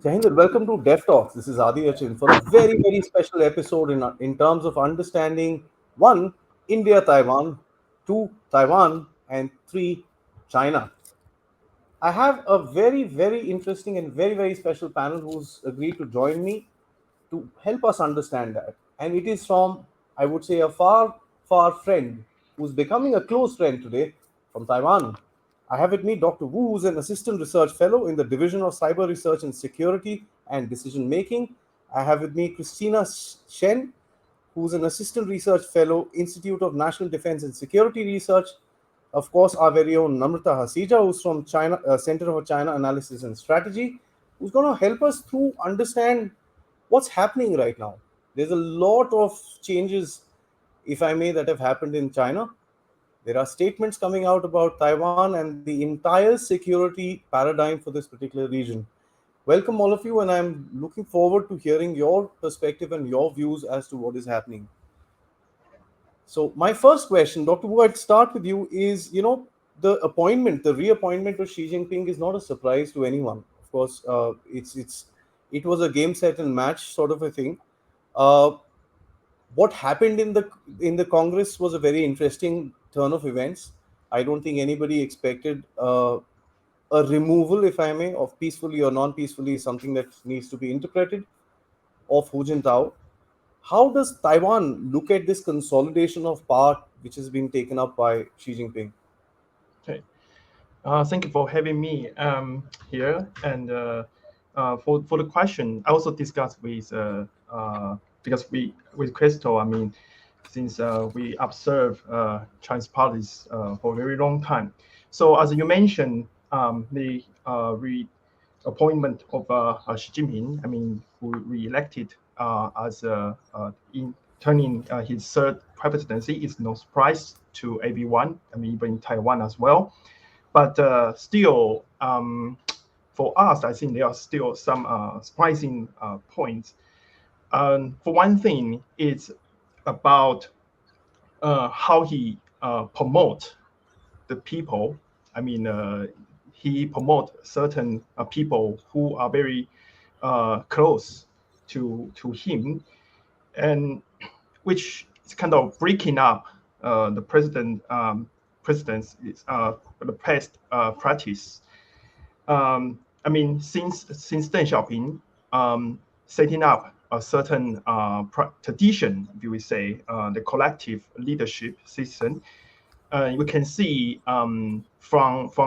Jahinder, welcome to Dev Talks. This is Aadi for a very, very special episode in terms of understanding one, India Taiwan, two, Taiwan, and three, China. I have a very, very interesting and very, very special panel who's agreed to join me to help us understand that. And it is from, I would say, a far, far friend who's becoming a close friend today from Taiwan. I have with me Dr. Wu, who's an assistant research fellow in the Division of Cyber Research and Security and Decision Making. I have with me Christina Shen, who's an assistant research fellow, Institute of National Defense and Security Research. Of course, our very own Namrata Hasija, who's from China Center for China Analysis and Strategy, who's going to help us through understand what's happening right now. There's a lot of changes, if I may, that have happened in China. There are statements coming out about Taiwan and the entire security paradigm for this particular region. Welcome, all of you, and I'm looking forward to hearing your perspective and your views as to what is happening. So, my first question, Dr. Wu, I'd start with you is, the reappointment of Xi Jinping is not a surprise to anyone. Of course, it was a game, set, and match sort of a thing. Uh, what happened in the Congress was a very interesting turn of events. I don't think anybody expected a removal, if I may, of peacefully or non-peacefully is something that needs to be interpreted of Hu Jintao. How does Taiwan look at this consolidation of power which has been taken up by Xi Jinping? Okay. Thank you for having me here. And for the question, I also discussed with because we with Crystal. I mean, since we observe Chinese parties for a very long time. So as you mentioned, the appointment of Xi Jinping, I mean, who re-elected as in turning his third presidency is no surprise to everyone. I mean, even in Taiwan as well. But still, for us, I think there are still some surprising points. For one thing, it's about how he promote the people. I mean, he promote certain people who are very close to him, and which is kind of breaking up the president's the past practice. I mean, since Deng Xiaoping setting up a certain tradition, if you would say, the collective leadership system, we can see from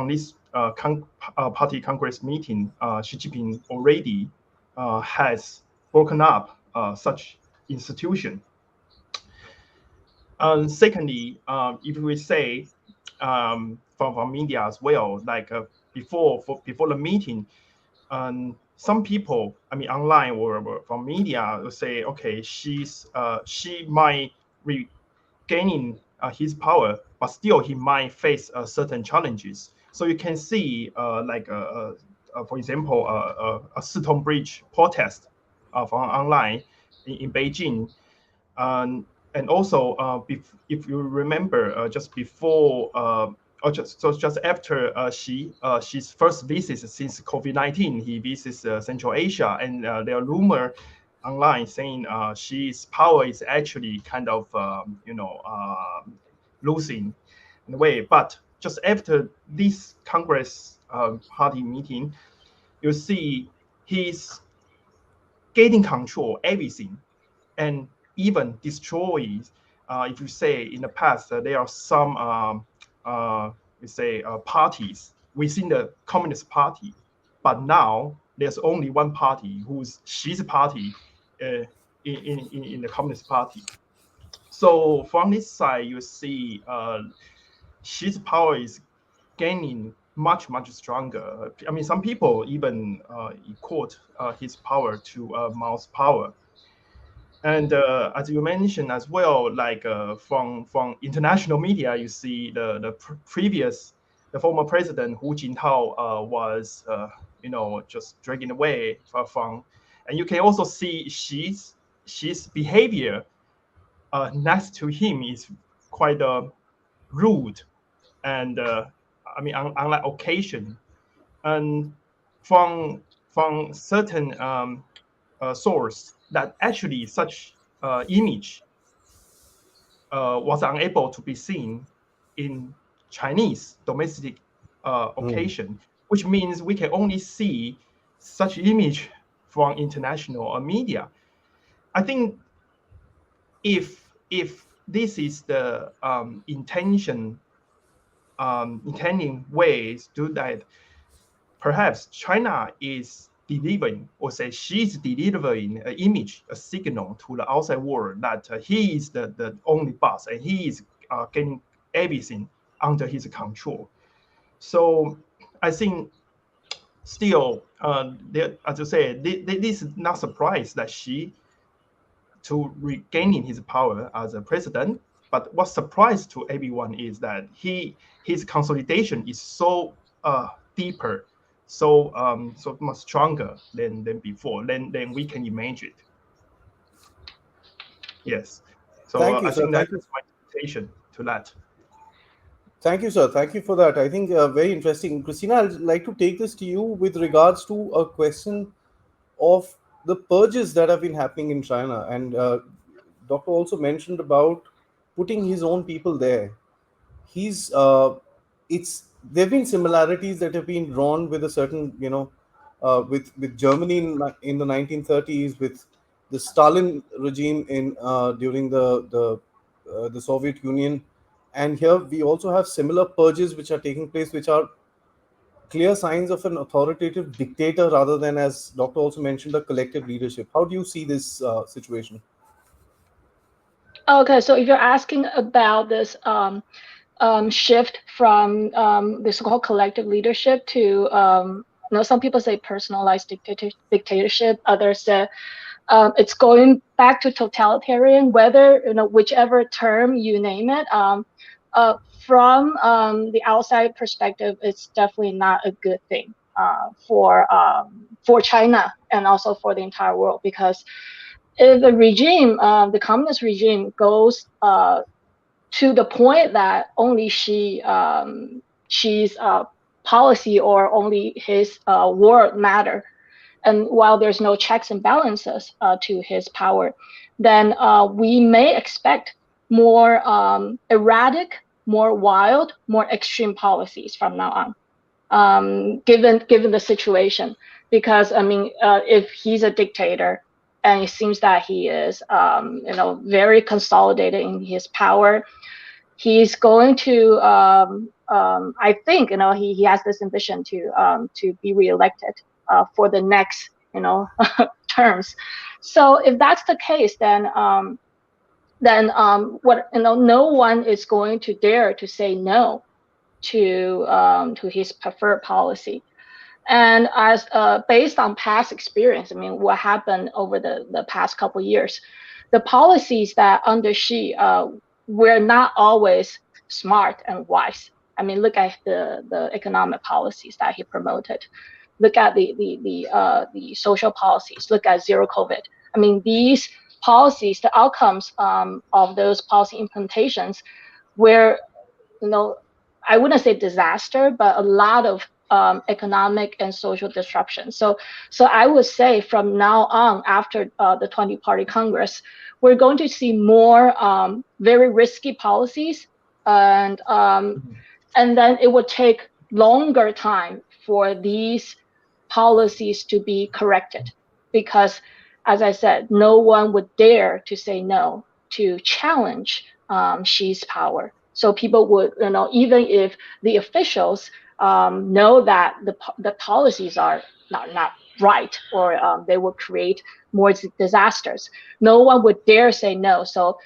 this party Congress meeting, Xi Jinping already has broken up such institution. Secondly, if we say from media as well, like before the meeting, some people, I mean, online or from media, will say, okay, she might regaining his power, but still he might face certain challenges. So you can see, for example, a Siton Bridge protest from online in Beijing. And also, if you remember, just before or just after she's first visit since COVID-19, he visits Central Asia, and there are rumor online saying she's power is actually kind of losing in a way. But just after this Congress party meeting, you see he's gaining control everything, and even destroys. If you say in the past, there are some parties within the Communist Party, but now there's only one party who's Xi's party in the Communist Party. So from this side, you see Xi's power is gaining much stronger. I mean, some people even equate his power to Mao's power. And as you mentioned as well, like from international media, you see the former president Hu Jintao was just dragging away from, and you can also see Xi's behavior next to him is quite rude, and I mean on that occasion, and from from certain source that actually such image was unable to be seen in Chinese domestic Hmm. occasion, which means we can only see such image from international media. I think if this is the intending ways to do that, perhaps China is delivering, or say she's delivering an image, a signal to the outside world that he is the only boss and he is getting everything under his control. So I think still, as you say, this is not surprise that she to regaining his power as a president. But what surprised to everyone is that his consolidation is so deeper, so much stronger than before, than we can imagine. Yes. So Thank you, I sir. think Thank you. that's my interpretation to that. Thank you, sir. Thank you for that. I think very interesting. Christina, I'd like to take this to you with regards to a question of the purges that have been happening in China. And Doctor also mentioned about putting his own people there. He's it's There've been similarities that have been drawn with a certain, with Germany in the 1930s, with the Stalin regime in during the Soviet Union. And here we also have similar purges which are taking place, which are clear signs of an authoritative dictator rather than, as Doctor also mentioned, a collective leadership. How do you see this situation? Okay, so if you're asking about this shift from the so-called collective leadership to some people say personalized dictatorship, others say it's going back to totalitarian. Whether whichever term you name it, uh, from the outside perspective, it's definitely not a good thing for China and also for the entire world, because if the regime, the communist regime, goes to the point that only she's policy or only his word matter, and while there's no checks and balances to his power, then we may expect more erratic, more wild, more extreme policies from now on. Given the situation, because I mean, if he's a dictator and it seems that he is, very consolidated in his power, he's going to, I think, he has this ambition to be reelected for the next, terms. So if that's the case, then what no one is going to dare to say no to his preferred policy. And as based on past experience, I mean, what happened over the past couple of years, the policies that under Xi were not always smart and wise. I mean, look at the economic policies that he promoted. Look at the social policies. Look at zero COVID. I mean, these policies, the outcomes of those policy implementations were, you know, I wouldn't say disaster, but a lot of economic and social disruption. So I would say from now on, after the 20 Party Congress, we're going to see more very risky policies, and um, Mhm. and then it would take longer time for these policies to be corrected, because, as I said, no one would dare to say no to challenge Xi's power. So people would, even if the officials know that the policies are not right, or they will create more disasters, no one would dare say no. So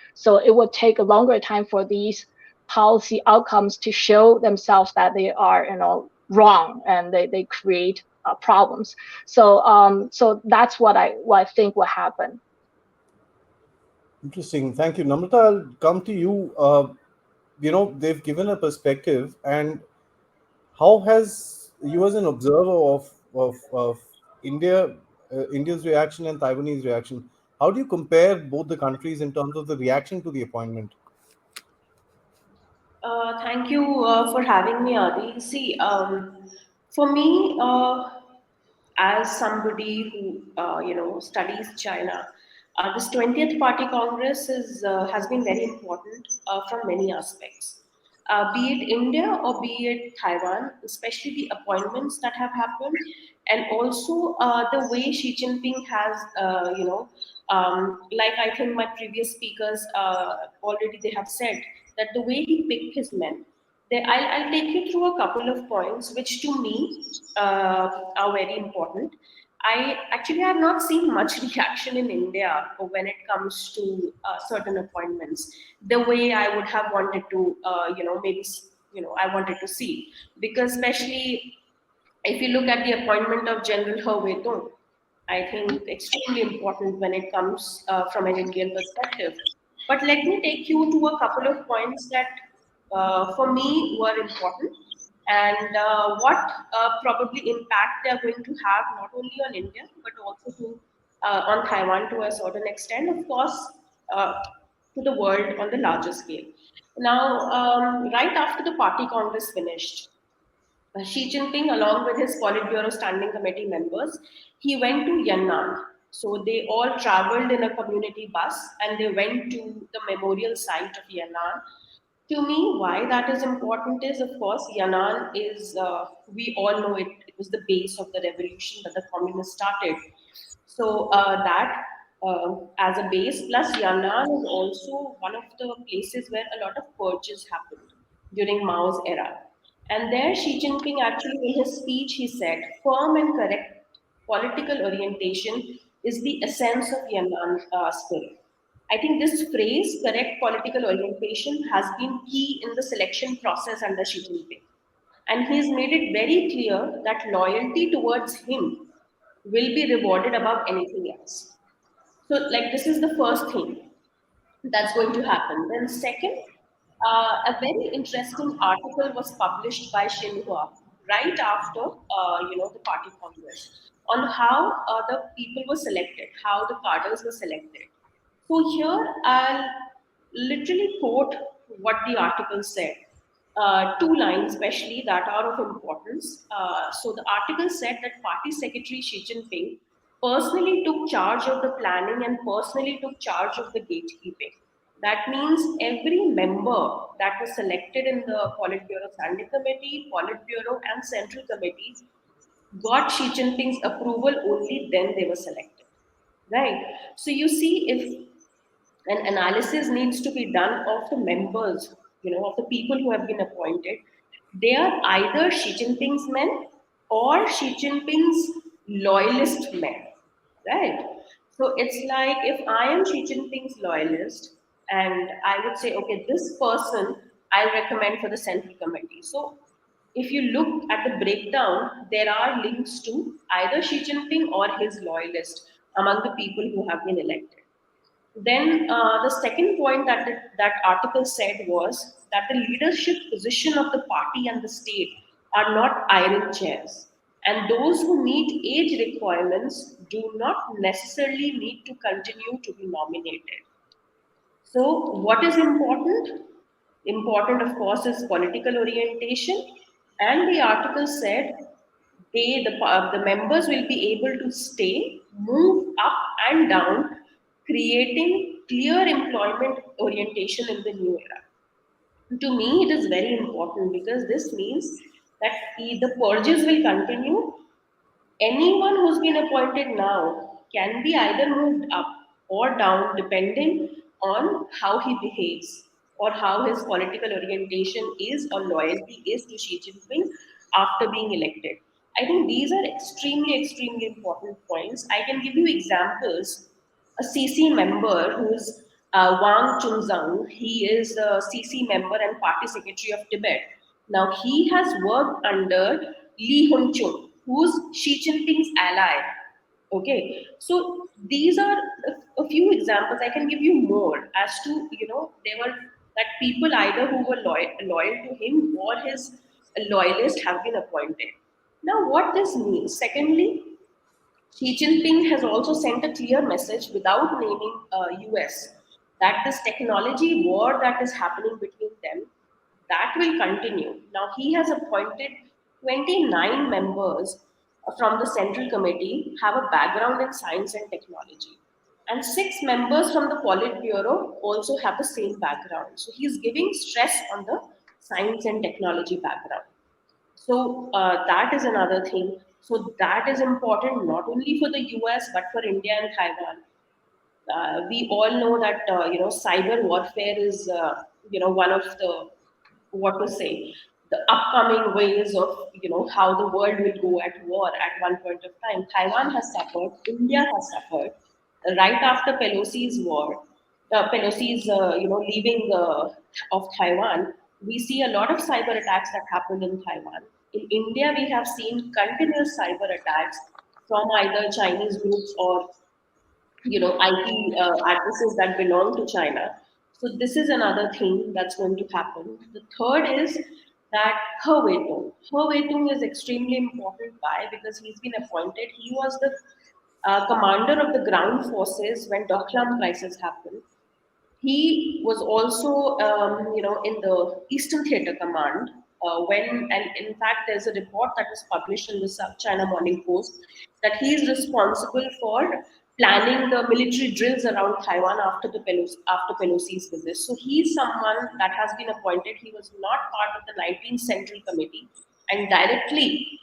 it would take a longer time for these policy outcomes to show themselves that they are, wrong, and they create problems. So that's what I think will happen. Interesting. Thank you. Namrata, I'll come to you. They've given a perspective, and how has you, as an observer of India's reaction and Taiwanese reaction, how do you compare both the countries in terms of the reaction to the appointment? Thank you for having me, Adi. See, for me, as somebody who studies China, this 20th Party Congress has been very important from many aspects. Be it India or be it Taiwan, especially the appointments that have happened, and also the way Xi Jinping has, like I think my previous speakers already they have said that the way he picked his men. I'll take you through a couple of points which to me are very important. I actually have not seen much reaction in India when it comes to certain appointments, the way I would have wanted to, maybe, I wanted to see. Because especially if you look at the appointment of General He Wei, I think extremely important when it comes from an Indian perspective. But let me take you to a couple of points that for me were important and what probably impact they are going to have not only on India but also to on Taiwan to a certain extent, of course, to the world on the larger scale. Now, right after the party congress finished, Xi Jinping, along with his Politburo Standing Committee members, he went to Yan'an. So they all traveled in a community bus and they went to the memorial site of Yan'an. To me, why that is important is, of course, Yan'an is, we all know it, it was the base of the revolution that the communists started. So as a base, plus Yan'an is also one of the places where a lot of purges happened during Mao's era. And there, Xi Jinping actually, in his speech, he said, firm and correct political orientation is the essence of Yan'an spirit. I think this phrase, correct political orientation, has been key in the selection process under Xi Jinping. And he's made it very clear that loyalty towards him will be rewarded above anything else. So, like, this is the first thing that's going to happen. Then, second, a very interesting article was published by Xinhua right after, the party congress on how the people were selected, how the cadres were selected. So here I'll literally quote what the article said. Two lines, especially that are of importance. So the article said that Party Secretary Xi Jinping personally took charge of the planning and personally took charge of the gatekeeping. That means every member that was selected in the Politburo Standing Committee, Politburo, and Central Committee got Xi Jinping's approval only then they were selected. Right. So you see, if an analysis needs to be done of the members, of the people who have been appointed, they are either Xi Jinping's men or Xi Jinping's loyalist men, right? So it's like if I am Xi Jinping's loyalist and I would say, okay, this person I'll recommend for the central committee. So if you look at the breakdown, there are links to either Xi Jinping or his loyalist among the people who have been elected. Then the second point that that article said was that the leadership position of the party and the state are not iron chairs, and those who meet age requirements do not necessarily need to continue to be nominated. So, what is important? Important, of course, is political orientation, and the article said the members will be able to stay, move up and down, creating clear employment orientation in the new era. To me, it is very important because this means that the purges will continue. Anyone who's been appointed now can be either moved up or down depending on how he behaves or how his political orientation is or loyalty is to Xi Jinping after being elected. I think these are extremely, extremely important points. I can give you examples. A CC member who's Wang Chunzang, he is a CC member and party secretary of Tibet. Now, he has worked under Li Hongchun, who's Xi Jinping's ally. Okay, so these are a few examples. I can give you more as to, there were that people either who were loyal to him or his loyalists have been appointed. Now, what this means, secondly, Xi Jinping has also sent a clear message without naming US that this technology war that is happening between them that will continue. Now he has appointed 29 members from the Central Committee have a background in science and technology. And 6 members from the Politburo also have the same background. So he's giving stress on the science and technology background. So that is another thing. So that is important not only for the US but for India and Taiwan. We all know that cyber warfare is one of the, what to say, the upcoming ways of how the world will go at war at one point of time. Taiwan has suffered, India has suffered right after Pelosi's war, Pelosi's leaving of Taiwan. We see a lot of cyber attacks that happened in Taiwan. In India, we have seen continuous cyber attacks from either Chinese groups or IP addresses that belong to China. So this is another thing that's going to happen. The third is that He Weitung. He Weitung is extremely important. Why? Because he's been appointed. He was the commander of the ground forces when Doklam crisis happened. He was also, in the Eastern Theater Command. And in fact, there's a report that was published in the South China Morning Post that he is responsible for planning the military drills around Taiwan after Pelosi's visit. So he's someone that has been appointed. He was not part of the 19th Central Committee, and directly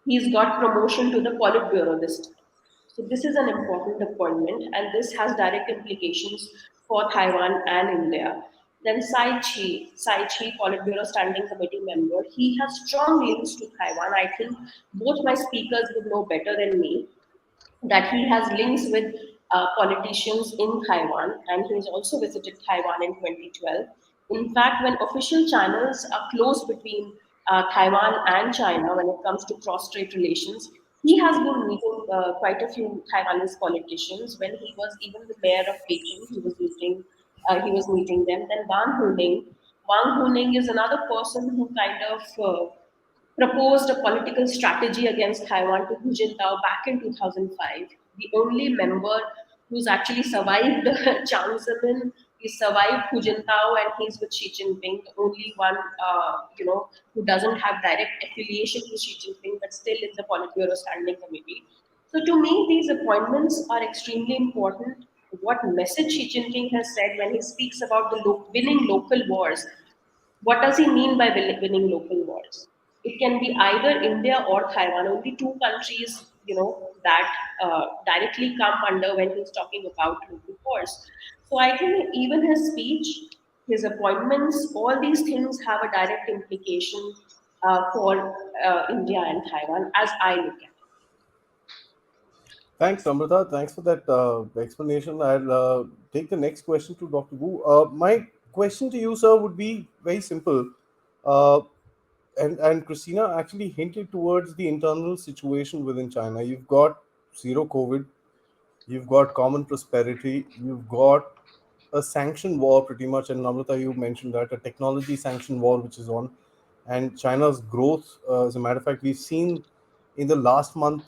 he's got promotion to the Politburo this time. So this is an important appointment, and this has direct implications for Taiwan and India. Then Sai Chi, Politburo Standing Committee member, he has strong links to Taiwan. I think both my speakers would know better than me that he has links with politicians in Taiwan, and he has also visited Taiwan in 2012. In fact, when official channels are closed between Taiwan and China when it comes to cross-strait relations, he has been meeting quite a few Taiwanese politicians. When he was even the mayor of Peking, he was meeting them. Then Wang Huning is another person who kind of proposed a political strategy against Taiwan to Hu Jintao back in 2005. The only member who's actually survived Jiang Zemin, he survived Hu Jintao, and he's with Xi Jinping. The only one, who doesn't have direct affiliation to Xi Jinping, but still in the Politburo Standing Committee. So to me, these appointments are extremely important. What message Xi Jinping has said when he speaks about the winning local wars, what does he mean by winning local wars? It can be either India or Taiwan, only two countries, that directly come under when he's talking about local wars. So I think even his speech, his appointments, all these things have a direct implication for India and Taiwan, as I look at it. Thanks, Amrita. Thanks for that explanation. I'll take the next question to Dr. Wu. My question to you, sir, would be very simple. Uh, and Christina actually hinted towards the internal situation within China. You've got zero COVID, you've got common prosperity, you've got a sanction war pretty much, and Namrata, you mentioned that a technology sanction war which is on, and China's growth. As a matter of fact, we've seen in the last month,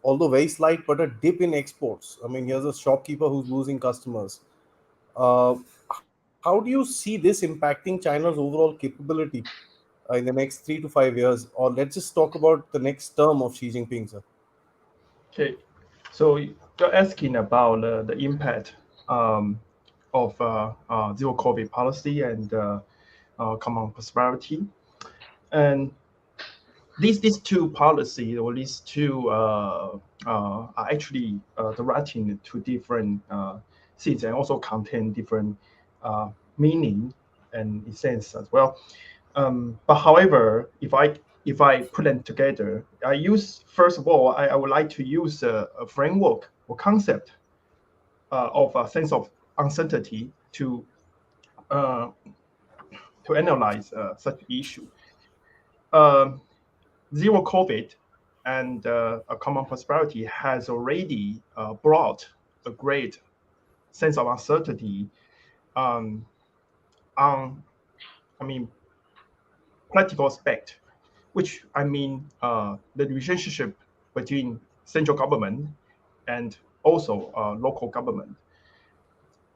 although very slight, but a dip in exports. I mean, here's a shopkeeper who's losing customers. Uh, how do you see this impacting China's overall capability in the next 3 to 5 years? Or let's just talk about the next term of Xi Jinping, sir. Okay, so you're asking about the impact of zero COVID policy and common prosperity, and these two policies or these two are actually directing to different seeds and also contain different meaning and essence as well. But however, if I put them together, first of all, I would like to use a framework or concept of a sense of uncertainty uh, to analyze such issue. Um, Zero COVID and a common prosperity has already brought a great sense of uncertainty um, on, I mean, practical aspect, which I mean the relationship between central government and also local government.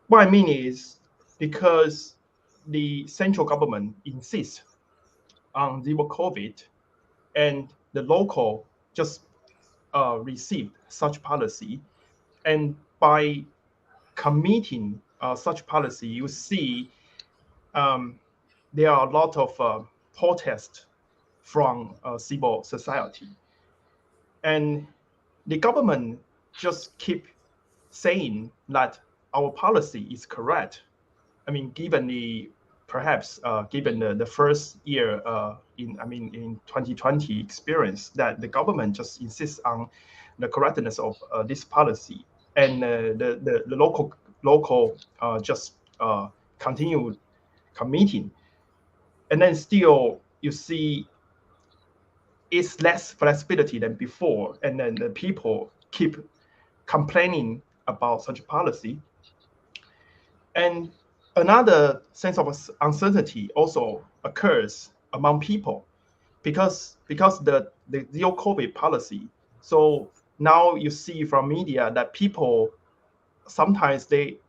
What I mean is because the central government insists on zero COVID and the local just received such policy, and by committing such policy, you see there are a lot of protests from civil society, and the government just keep saying that our policy is correct. I mean, given the perhaps given the first year in 2020 experience, that the government just insists on the correctness of this policy, and the local just continue committing, and then still you see it's less flexibility than before, and then the people keep complaining about such policy. And another sense of uncertainty also occurs among people because the zero COVID policy. So now you see from media that people sometimes they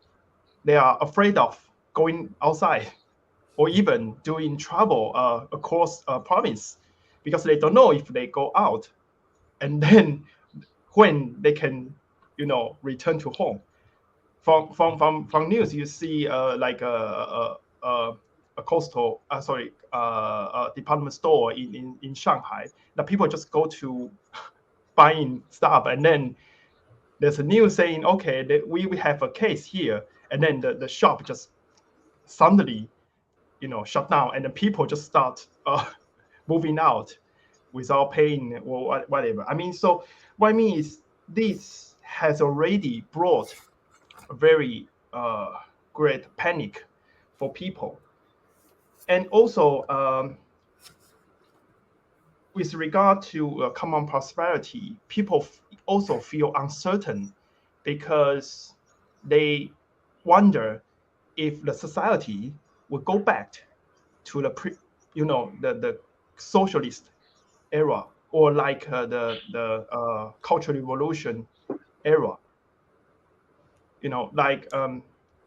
are afraid of going outside or even doing travel across a province because they don't know if they go out and then when they can return to home. From news, you see like a coastal department store in Shanghai that people just go to buying stuff, and then there's a news saying, okay, we have a case here, and then the shop just suddenly shut down, and then people just start moving out without paying or whatever. I mean, so what I mean is this has already brought a very great panic for people. And also, with regard to common prosperity, people also feel uncertain because they wonder if the society will go back to the socialist era, or like the Cultural Revolution era.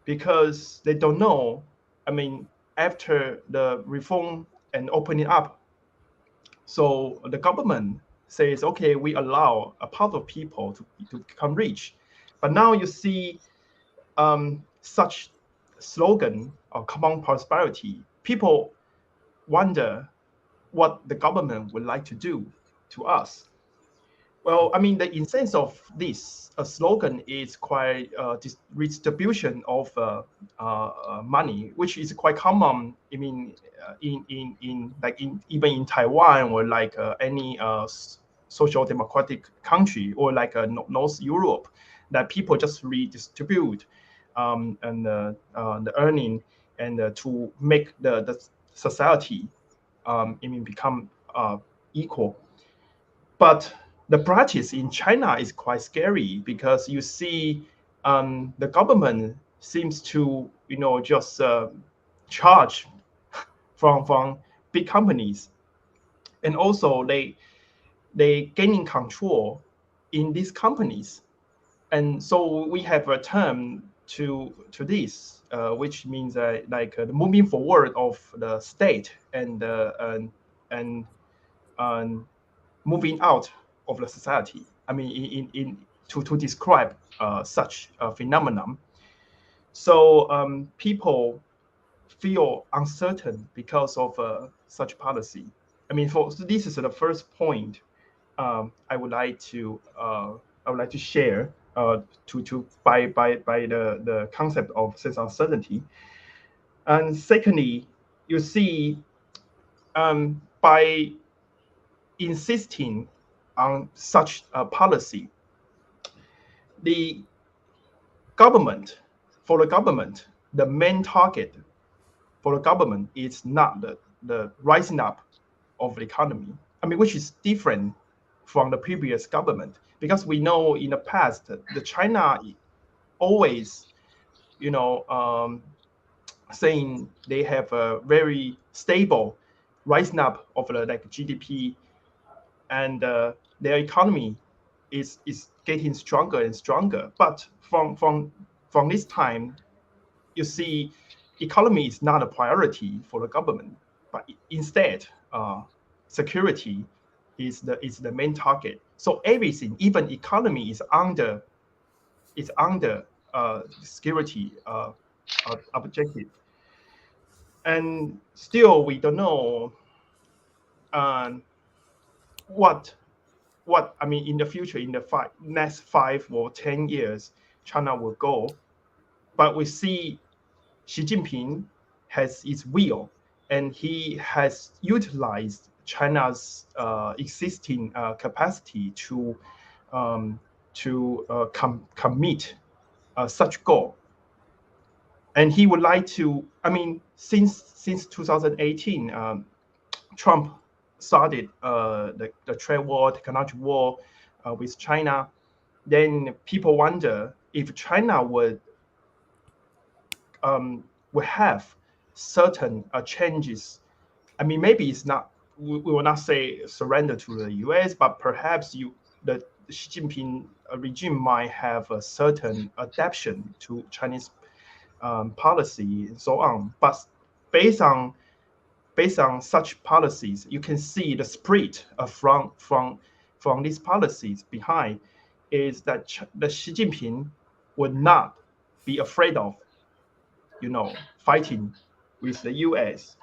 Because they don't know. I mean, after the reform and opening up, so the government says, okay, we allow a part of people to become rich. But now you see such slogan of common prosperity, people wonder what the government would like to do to us. Well, I mean, the essence of this slogan is quite redistribution of money, which is quite common. I mean, even in Taiwan, or like any social democratic country, or like North Europe, that people just redistribute and the earning, and to make the society become equal. But the practice in China is quite scary because you see the government seems to just charge from big companies, and also they gaining control in these companies. And so we have a term to this, which means the moving forward of the state and moving out of the society. I mean, to describe such a phenomenon. So people feel uncertain because of such policy. I mean, so this is the first point I would like to share by the concept of sense uncertainty. And secondly, you see by insisting on such a policy, the government, the main target for the government is not the rising up of the economy. I mean, which is different from the previous government, because we know in the past the China always, saying they have a very stable rising up of the GDP, and their economy is getting stronger and stronger. But from this time, you see, economy is not a priority for the government, but instead, security is the main target. So everything, even economy, is under security objective, and still we don't know um, what I mean in the future, in the next 5 or 10 years, China will go. But we see Xi Jinping has his will, and he has utilized China's existing capacity um, to commit such goal. And he would like to. I mean, since 2018, Trump started the trade war, technology war with China. Then people wonder if China would have certain changes. I mean, maybe it's not. We will not say surrender to the U.S., but perhaps the Xi Jinping regime might have a certain adaptation to Chinese policy and so on. But based on such policies, you can see the spirit from these policies behind is that the Xi Jinping would not be afraid of, fighting with the U.S.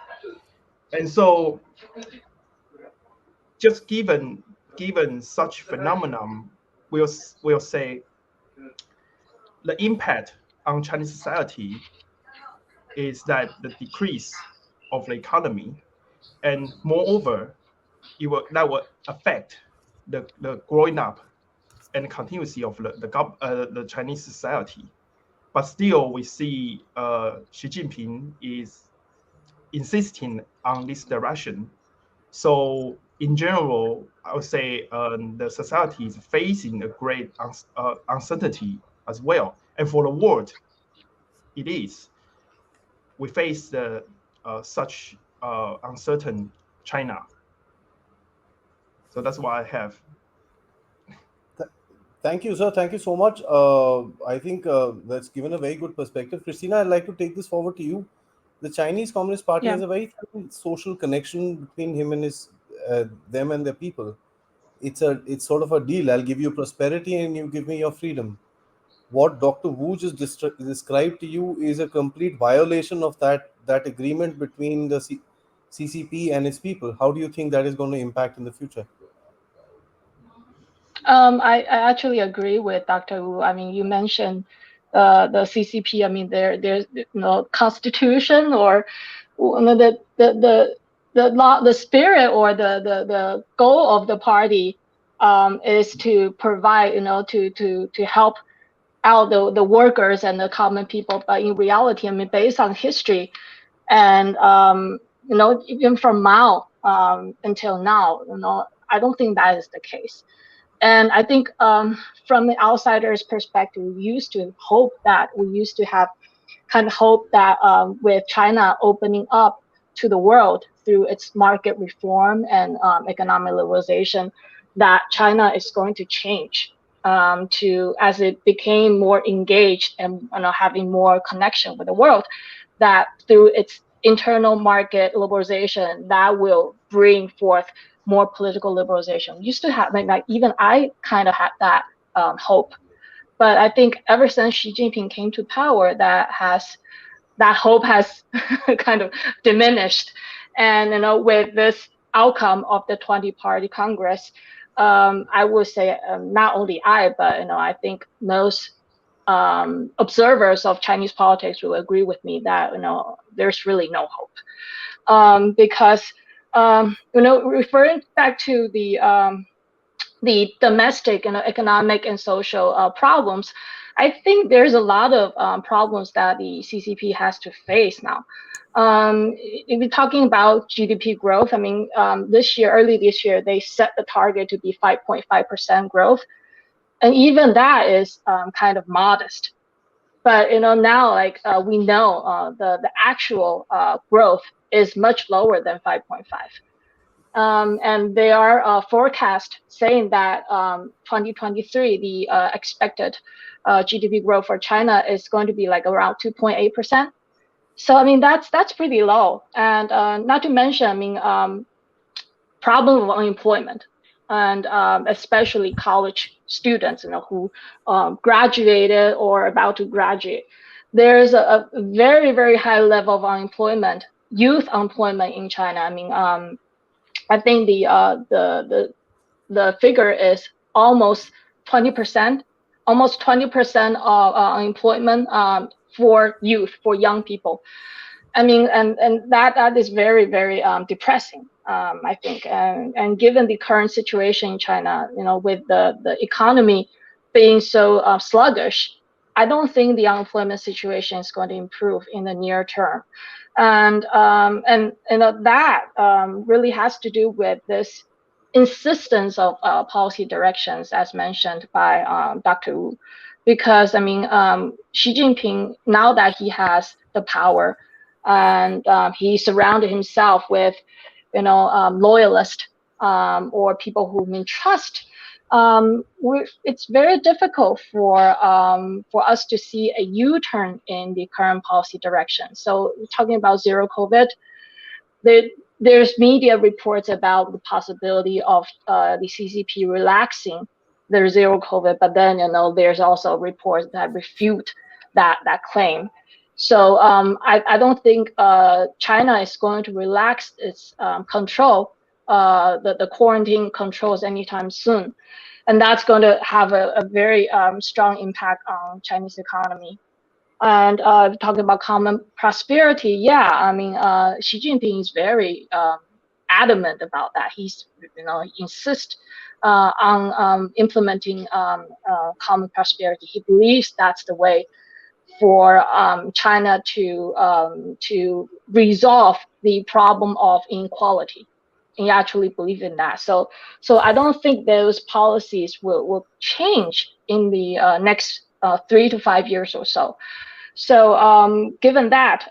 And so, just given such phenomenon, we'll say the impact on Chinese society is that the decrease of the economy, and moreover, that will affect the growing up and continuity of the Chinese society. But still, we see Xi Jinping is insisting on this direction. So in general, I would say the society is facing a great uncertainty as well. And for the world, it is. We face such uncertain China. So that's what I have. Thank you, sir. Thank you so much. I think that's given a very good perspective. Christina, I'd like to take this forward to you. The Chinese Communist Party Yeah. has a very thin social connection between him and them and their people. It's sort of a deal. I'll give you prosperity and you give me your freedom. What Dr. Wu just described to you is a complete violation of that agreement between the CCP and its people. How do you think that is going to impact in the future? I actually agree with Dr. Wu. I mean, you mentioned the CCP. I mean, there's constitution or the law, the spirit or the goal of the party is to provide, to help out the workers and the common people. But in reality, I mean, based on history and even from Mao until now, I don't think that is the case. And I think from the outsider's perspective, we used to have kind of hope that with China opening up to the world through its market reform and economic liberalization, that China is going to change to as it became more engaged and having more connection with the world, that through its internal market liberalization, that will bring forth more political liberalization. We used to have like even I kind of had that hope, but I think ever since Xi Jinping came to power, that hope has kind of diminished. And with this outcome of the 20-party Congress, I would say not only I, but I think most observers of Chinese politics will agree with me that there's really no hope, because referring back to the domestic economic and social problems, I think there's a lot of problems that the CCP has to face now. If we're talking about GDP growth, I mean, early this year, they set the target to be 5.5% growth. And even that is kind of modest. But now, like we know, the actual growth is much lower than 5.5. And they are forecast saying that 2023, the expected GDP growth for China is going to be like around 2.8%. So I mean that's pretty low, and not to mention, I mean, problem of unemployment. and especially college students, who graduated or about to graduate. There's a very, very high level of unemployment, youth unemployment in China. I mean, I think the figure is almost 20%, almost 20% of unemployment for youth, for young people. I mean, and that is very, very depressing. I think, and given the current situation in China, with the economy being so sluggish, I don't think the unemployment situation is going to improve in the near term, and that really has to do with this insistence of policy directions, as mentioned by Dr. Wu, because I mean, Xi Jinping, now that he has the power, and he surrounded himself with, loyalists, or people who mean trust. It's very difficult for us to see a U-turn in the current policy direction. So talking about zero COVID, there, there's media reports about the possibility of the CCP relaxing their zero COVID, but then there's also reports that refute that claim. So I don't think China is going to relax its control, the quarantine controls anytime soon, and that's going to have a very strong impact on Chinese economy. And talking about common prosperity, yeah, I mean, Xi Jinping is very adamant about that. He's, insist on implementing common prosperity. He believes that's the way for China to resolve the problem of inequality. And he actually believe in that. So I don't think those policies will change in the next 3 to 5 years or so. So given that,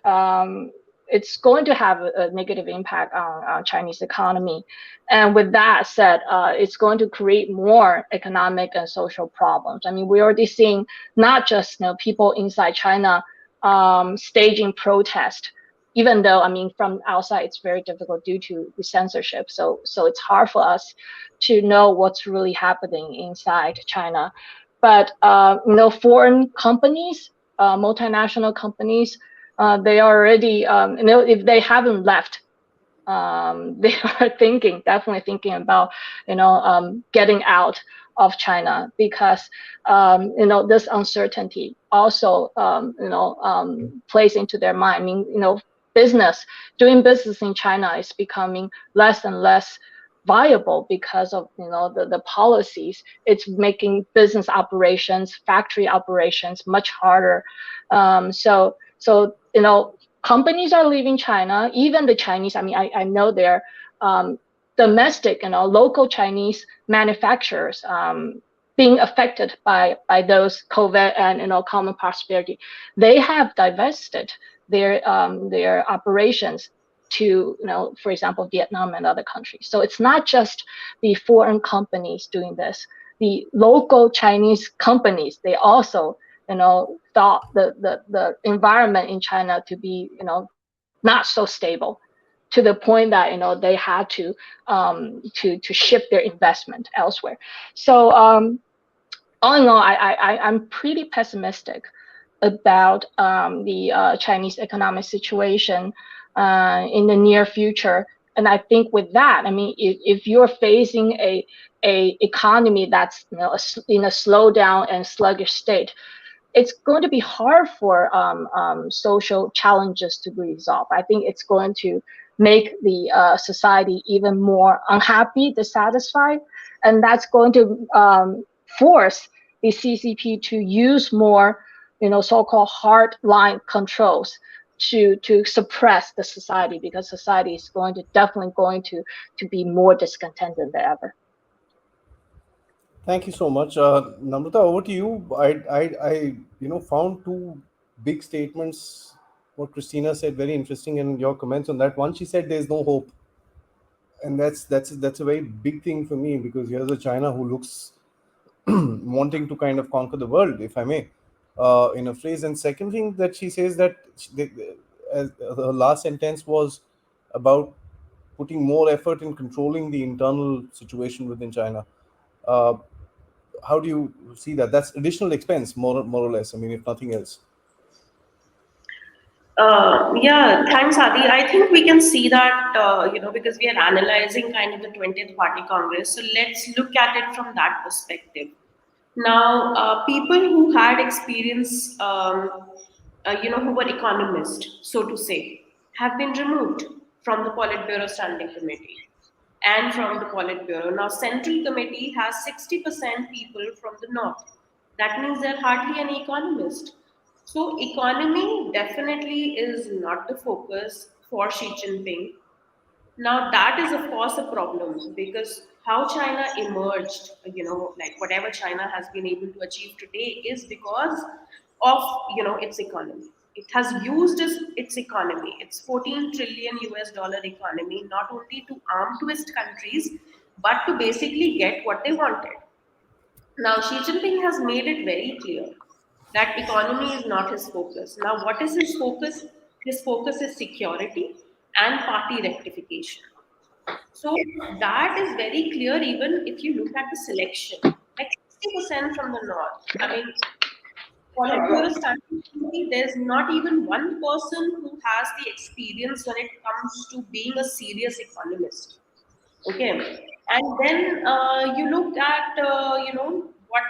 it's going to have a negative impact on Chinese economy. And with that said, it's going to create more economic and social problems. I mean, we're already seeing not just people inside China staging protest, even though, I mean, from outside, it's very difficult due to the censorship. So it's hard for us to know what's really happening inside China. But, foreign companies, multinational companies, they already, if they haven't left, they are definitely thinking about, getting out of China, because, this uncertainty also, plays into their mind. I mean, doing business in China is becoming less and less viable because of the policies. It's making business operations, factory operations much harder. So companies are leaving China. Even the Chinese, I mean, I know they're domestic, local Chinese manufacturers being affected by those COVID and common prosperity. They have divested their operations to, for example, Vietnam and other countries. So it's not just the foreign companies doing this. The local Chinese companies, they also, thought the environment in China to be, not so stable, to the point that they had to shift their investment elsewhere. So all in all, I'm pretty pessimistic about the Chinese economic situation in the near future. And I think with that, I mean, if you're facing a economy that's in a slowdown and sluggish state, it's going to be hard for social challenges to be resolved. I think it's going to make the society even more unhappy, dissatisfied, and that's going to force the CCP to use more, so-called hard line controls to suppress the society, because society is definitely going to be more discontented than ever. Thank you so much, Namrata. Over to you. I found two big statements. What Christina said very interesting, and your comments on that. One, she said there's no hope, and that's a very big thing for me, because here's a China who looks wanting to kind of conquer the world, if I may, in a phrase. And second thing that she says, that her last sentence was about putting more effort in controlling the internal situation within China. Uh, how do you see that? That's additional expense, more or less. I mean, if nothing else. Yeah, thanks, Adi. I think we can see that, because we are analyzing kind of the 20th Party Congress. So let's look at it from that perspective. Now, people who had experience, who were economists, so to say, have been removed from the Politburo Standing Committee and from the Politburo. Now, Central Committee has 60% people from the north. That means they're hardly any economist. So, economy definitely is not the focus for Xi Jinping. Now, that is, of course, a problem because how China emerged, like whatever China has been able to achieve today is because of, its economy. It has used its economy, its 14 trillion US dollar economy, not only to arm twist countries, but to basically get what they wanted. Now, Xi Jinping has made it very clear that economy is not his focus. Now, what is his focus? His focus is security and party rectification. So that is very clear even if you look at the selection. Like 60% from the north. I mean, Politburo Standing Committee, there's not even one person who has the experience when it comes to being a serious economist. Okay, and then you look at what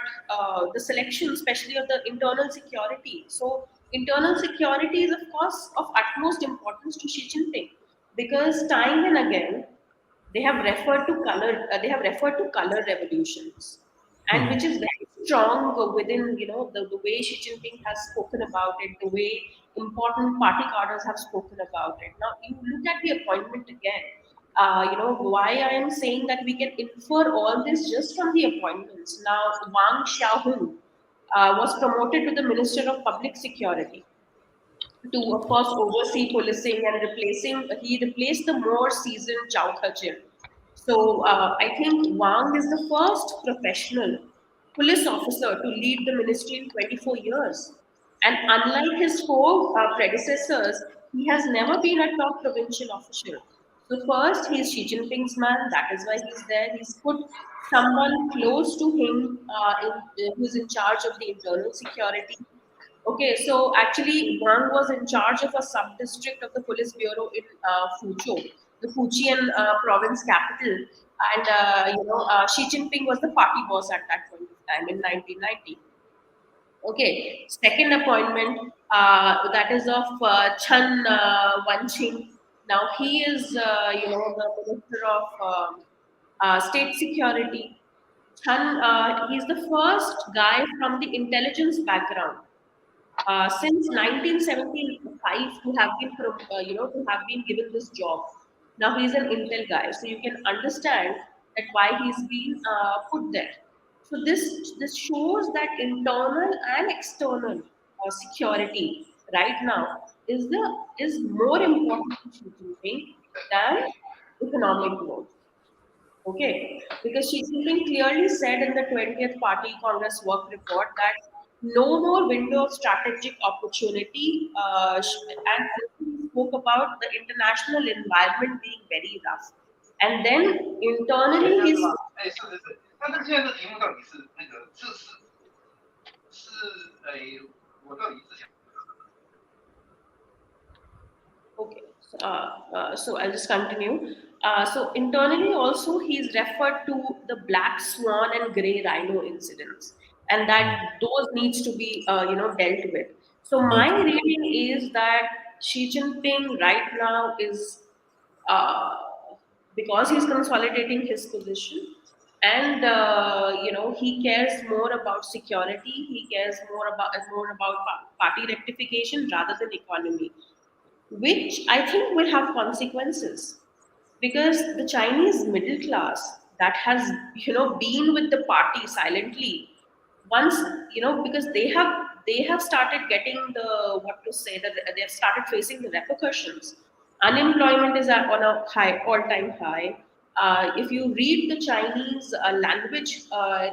the selection, especially of the internal security. So internal security is of course of utmost importance to Xi Jinping because time and again they have referred to color revolutions, and which is very strong within the way Xi Jinping has spoken about it, the way important party cadres have spoken about it. Now you look at the appointment again. Why I am saying that we can infer all this just from the appointments. Now Wang Xiaohong was promoted to the Minister of Public Security to, of course, oversee policing and he replaced the more seasoned Zhao Kejin. So I think Wang is the first professional police officer to lead the ministry in 24 years. And unlike his four predecessors, he has never been a top provincial official. So first, he's Xi Jinping's man. That is why he's there. He's put someone close to him who's in charge of the internal security. Okay, so actually, Wang was in charge of a sub-district of the police bureau in Fuzhou, the Fujian province capital, and Xi Jinping was the party boss at that point of time in 1990. Okay, second appointment that is of Chen Wanqing. Now he is, the minister of state security. Chen, he's the first guy from the intelligence background since 1975 who have been to have been given this job. Now he's an Intel guy, so you can understand that why he's been put there. So this shows that internal and external security right now is more important to Xi Jinping than economic growth. Okay, because Xi Jinping clearly said in the 20th Party Congress work report that no more window of strategic opportunity, and he spoke about the international environment being very rough. And then internally, he's 哎，是的，是。但是现在的题目到底是那个，是，我到底是想。okay. So I'll just continue. So internally also he's referred to the black swan and grey rhino incidents, and that those needs to be dealt with. So my reading is that Xi Jinping right now is uh, because he's consolidating his position, and he cares more about security. He cares more about party rectification rather than economy, which I think will have consequences because the Chinese middle class that has been with the party silently once because they have started getting the what to say that they have started facing the repercussions. Unemployment is on a high all-time high. If you read the Chinese language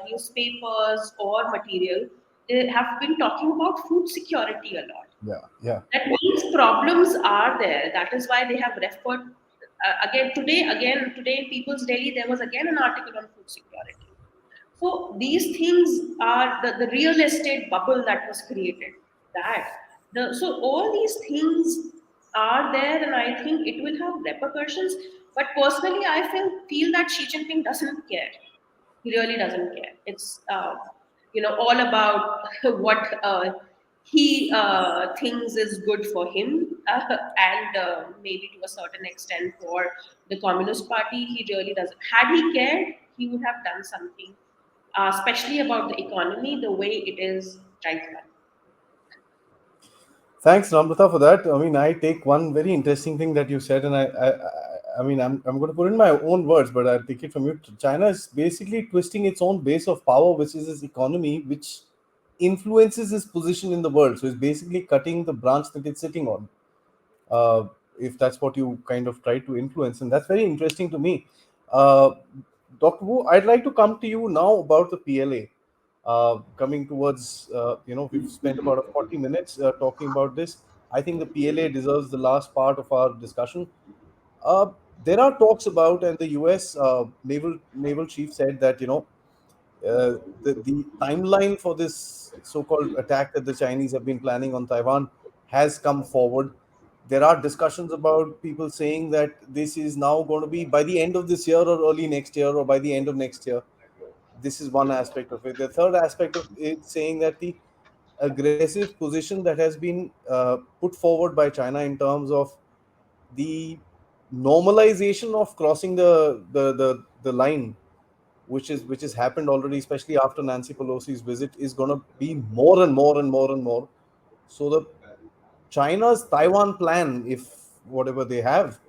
newspapers or material, they have been talking about food security a lot. Yeah, yeah. That means problems are there. That is why they have referred Today in People's Daily, there was again an article on food security. So these things are the real estate bubble that was created. So all these things are there, and I think it will have repercussions. But personally, I feel that Xi Jinping doesn't care. He really doesn't care. It's all about what he thinks is good for him, and maybe to a certain extent for the Communist Party. He really doesn't. Had he cared, he would have done something, especially about the economy, the way it is right now. Thanks, Namrata, for that. I mean, I take one very interesting thing that you said, and I mean, I'm going to put in my own words, but I'll take it from you. China is basically twisting its own base of power, which is its economy, which influences its position in the world. So it's basically cutting the branch that it's sitting on, uh, if that's what you kind of try to influence, and that's very interesting to me. Uh, Dr. Wu, I'd like to come to you now about the PLA. Coming towards, we've spent about 40 minutes talking about this. I think the PLA deserves the last part of our discussion. Uh, there are talks about, and the U.S. Naval chief said that the timeline for this so-called attack that the Chinese have been planning on Taiwan has come forward. There are discussions about people saying that this is now going to be by the end of this year or early next year or by the end of next year. This is one aspect of it. The third aspect of it saying that the aggressive position that has been put forward by China in terms of the normalization of crossing the line, which has happened already, especially after Nancy Pelosi's visit, is going to be more and more and more and more. So the China's Taiwan plan, if whatever they have,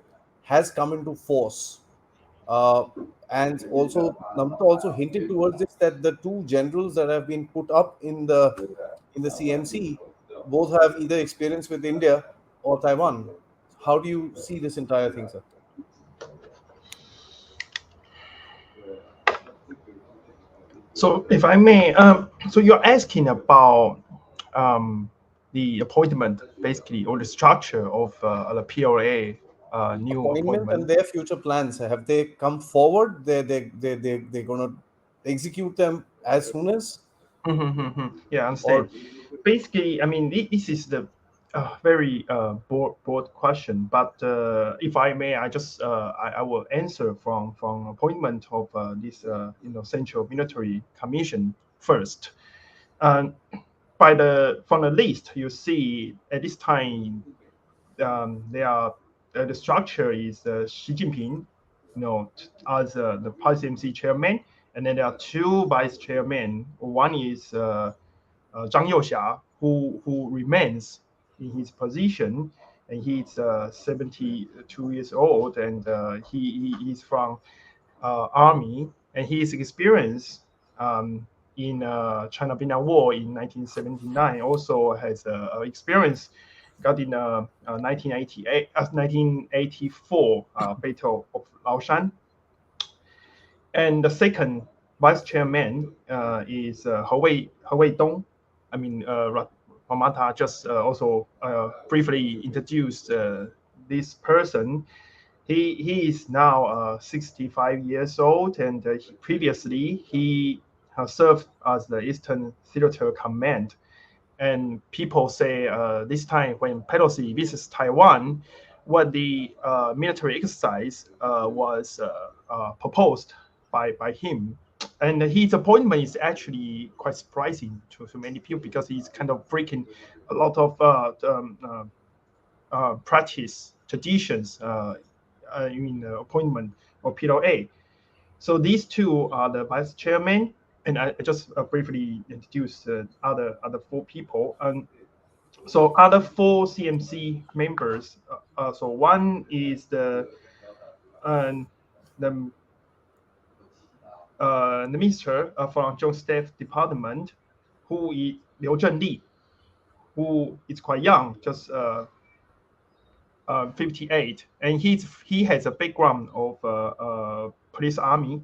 has come into force. Uh, and also, Namita also hinted towards this that the two generals that have been put up in the CMC both have either experience with India or Taiwan. How do you see this entire thing, sir? So if I may, so you're asking about the appointment, basically, or the structure of the PLA new Appointment and appointment. their future plans, have they come forward? They're going to execute them as soon as, Yeah, I understand. or Basically, I mean, this is the very broad question. But if I may, I will answer from appointment of this Central Military Commission first. And from the list, you see at this time they are the structure is Xi Jinping, as the Party MC chairman, and then there are two vice chairmen. One is Zhang Youxia, who remains in his position, and he's 72 years old, and he's from army, and his experience in China-Vietnam War in 1979 also has experience got in 1984 Battle of Laoshan. And the second vice chairman is He Weidong. I mean, Ramata just also briefly introduced this person. He is now 65 years old, and previously he served as the Eastern Theater Command. And people say this time when Pelosi visits Taiwan, what the military exercise was proposed by him. And his appointment is actually quite surprising to many people because he's kind of breaking a lot of practice traditions in appointment or PLA. So these two are the vice chairman, and I just briefly introduced other four people. And so other four CMC members. So one is um, the the minister from Joint Staff Department, who is Liu Zhenli, who is quite young, just 58, and he has a background of police army.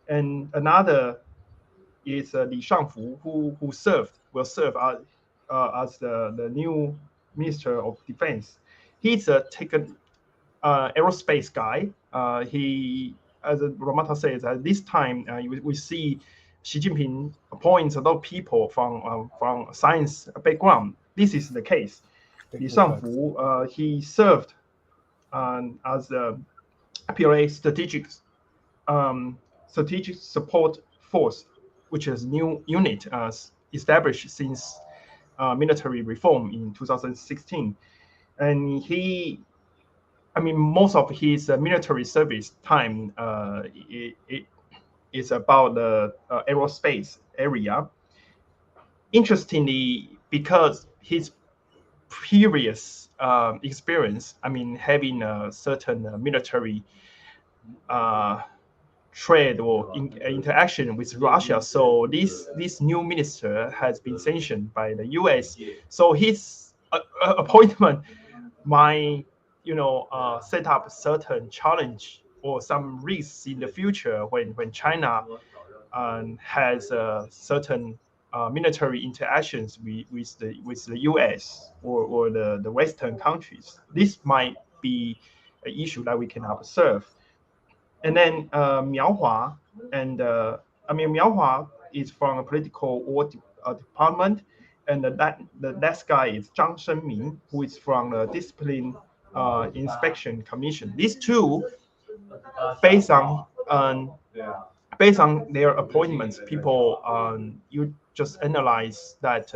And another is Li Shangfu, who will serve as the new Minister of Defense. He's taken aerospace guy. He, as Ramata says, at this time we see Xi Jinping appoints a lot of people from science background. This is the case. Li Shangfu, he served as a PLA strategic support force, which is new unit established since military reform in 2016, and most of his military service time it is about the aerospace area. Interestingly, because his previous experience, having a certain military trade or interaction with Russia. So this new minister has been sanctioned by the U.S. So his appointment might set up certain challenge or some risks in the future when China has certain military interactions with the U.S. or the Western countries. This might be an issue that we can observe. And then Miao Hua, and Miao Hua is from a political war department, and the last guy is Zhang Shenming, who is from the Discipline Inspection Commission. These two, based on their appointments, people you just analyze that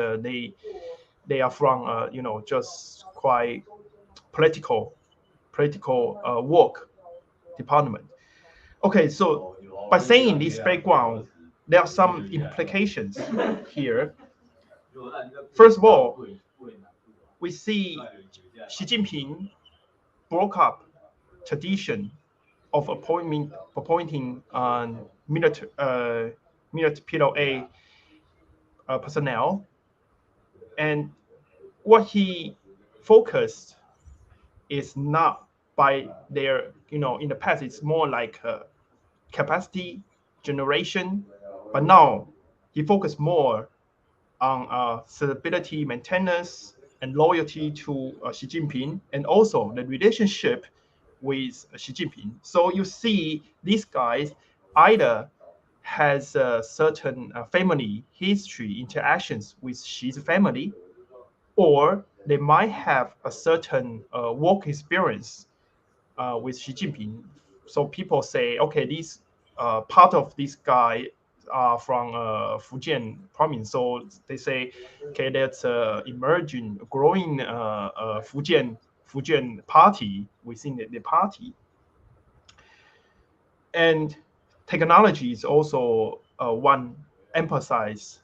they are from just quite political work department. Okay, so by saying this background, there are some implications here. First of all, we see Xi Jinping broke up tradition of appointing military PLA personnel, and what he focused is not by their in the past it's more like capacity generation, but now he focused more on stability maintenance and loyalty to Xi Jinping, and also the relationship with Xi Jinping. So you see these guys either has a certain family history interactions with Xi's family, or they might have a certain work experience with Xi Jinping. So people say, okay, this part of this guy are from Fujian province. So they say, okay, that's emerging, growing Fujian party within the party. And technology is also one emphasize,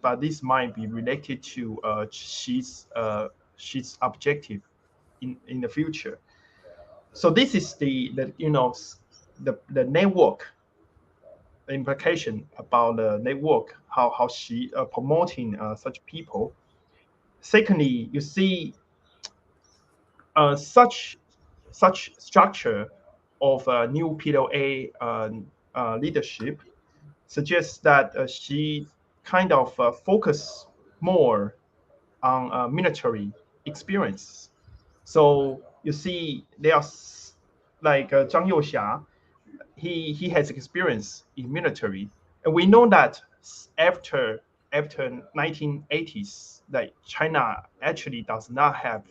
but this might be related to Xi's objective in the future. So this is the network, the implication about the network, how she promoting such people. Secondly, you see such structure of new PLA leadership suggests that she kind of focus more on military experience. So you see, there are like Zhang Youxia, he has experience in military, and we know that after 1980s, that China actually does not have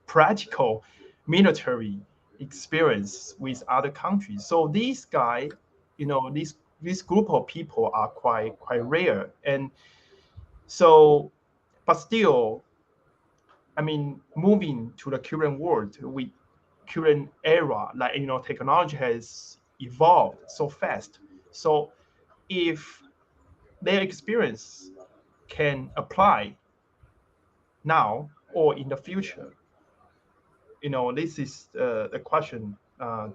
practical military experience with other countries. So these guys, this group of people are quite rare, and so, but still, moving to the current world with current era, like technology has evolved so fast. So if their experience can apply now or in the future, this is the question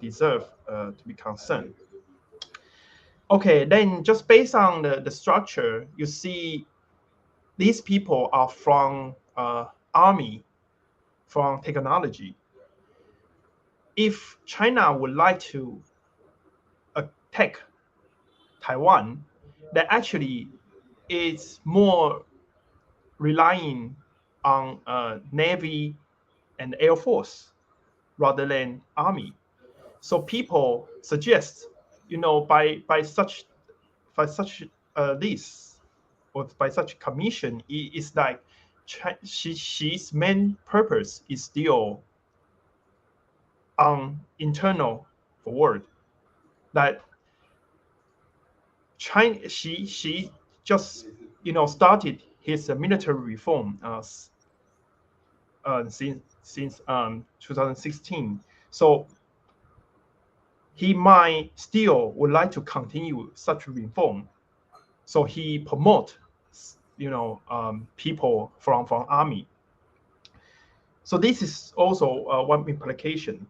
deserve to be concerned. Okay, then just based on the structure, you see these people are from army, from technology. If China would like to attack Taiwan, that actually is more relying on Navy and Air Force. rather than army. So people suggest, by such this or by such commission, it's like Xi's main purpose is still on internal forward. That China, Xi just started his military reform since 2016. So he might still would like to continue such reform. So he promote people from army. So this is also one implication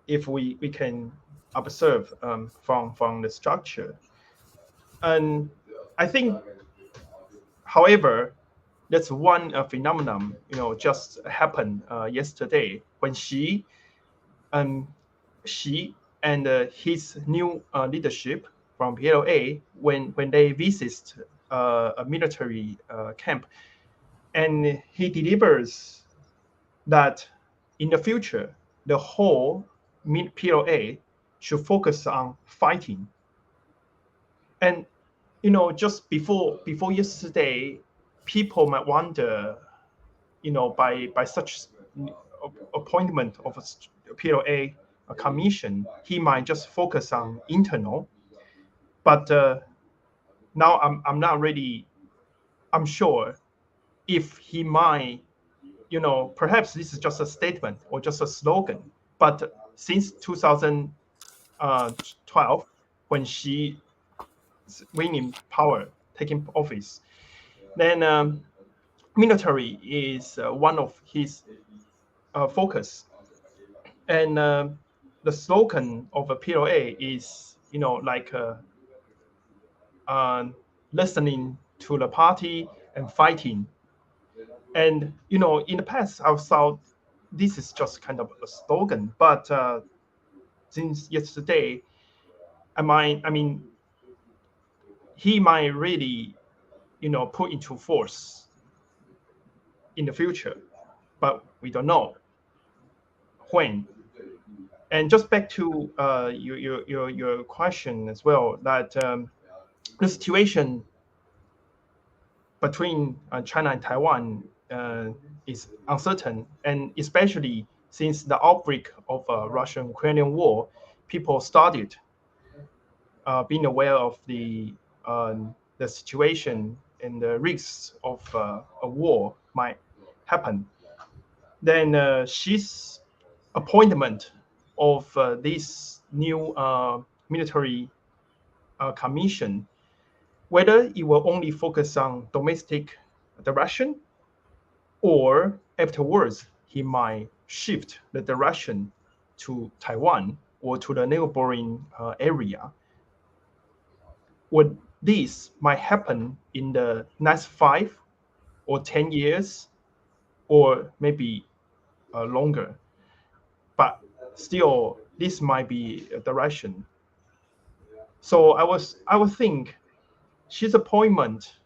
if we can observe from the structure. And I think, however, that's one phenomenon just happened yesterday when um, Xi and his new leadership from PLA when they visit a military camp, and he delivers that in the future the whole PLA should focus on fighting. And just before yesterday, people might wonder, by such appointment of a PLA commission, he might just focus on internal. But now I'm not really. I'm sure if he might, perhaps this is just a statement or just a slogan. But since 2012, when she winning power, taking office, then military is one of his focus. And the slogan of a PLA is, like listening to the party and fighting. And in the past, I thought this is just kind of a slogan, but since yesterday, I mean, he might really, put into force in the future, but we don't know when. And just back to your question as well, that the situation between China and Taiwan is uncertain, and especially since the outbreak of Russian-Ukrainian war, people started being aware of the situation and the risks of a war might happen. Then Xi's appointment of this new military commission, whether it will only focus on domestic direction, or afterwards he might shift the direction to Taiwan or to the neighboring area. What this might happen in the next 5 or 10 years, or maybe longer. But still, this might be a direction. So I would think his appointment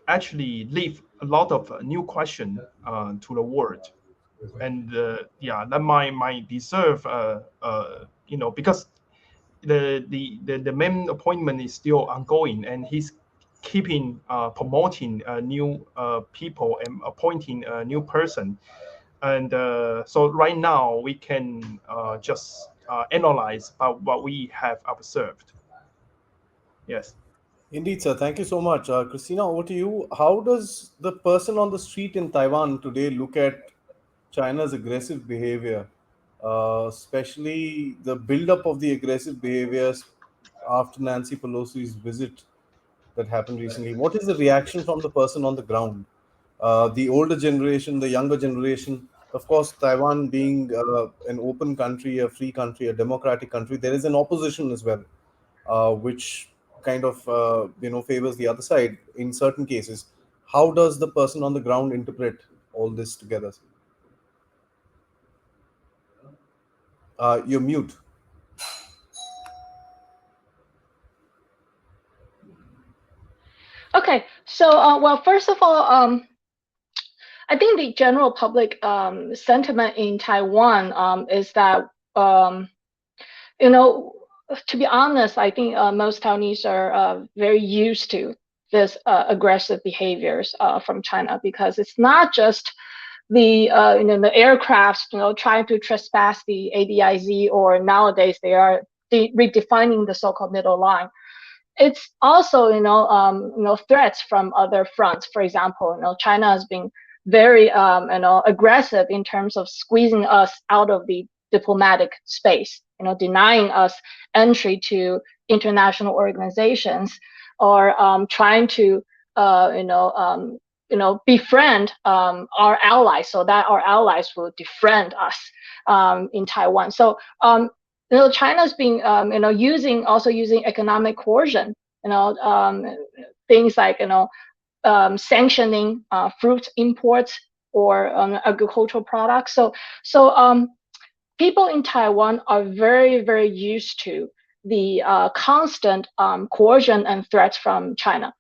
actually leave a lot of new question to the world, and that might deserve because the main appointment is still ongoing, and he's keeping promoting new people and appointing a new person. And so right now we can just analyze about what we have observed. Yes. Indeed, sir. Thank you so much. Christina, over to you. How does the person on the street in Taiwan today look at China's aggressive behavior, especially the build-up of the aggressive behaviors after Nancy Pelosi's visit that happened recently? What is the reaction from the person on the ground? The older generation, the younger generation. Of course, Taiwan being an open country, a free country, a democratic country, there is an opposition as well, which kind of favors the other side in certain cases. How does the person on the ground interpret all this together? You're mute. Okay, so well, first of all, I think the general public sentiment in Taiwan is that, you know, to be honest, I think most Taiwanese are very used to this aggressive behaviors from China, because it's not just the the aircrafts trying to trespass the ADIZ, or nowadays they are redefining the so-called middle line. It's also threats from other fronts. For example, China has been very aggressive in terms of squeezing us out of the diplomatic space, denying us entry to international organizations, or trying to befriend our allies, so that our allies will defriend us in Taiwan. So China's been using economic coercion, things like sanctioning fruit imports or agricultural products. So people in Taiwan are very, very used to the constant coercion and threats from China.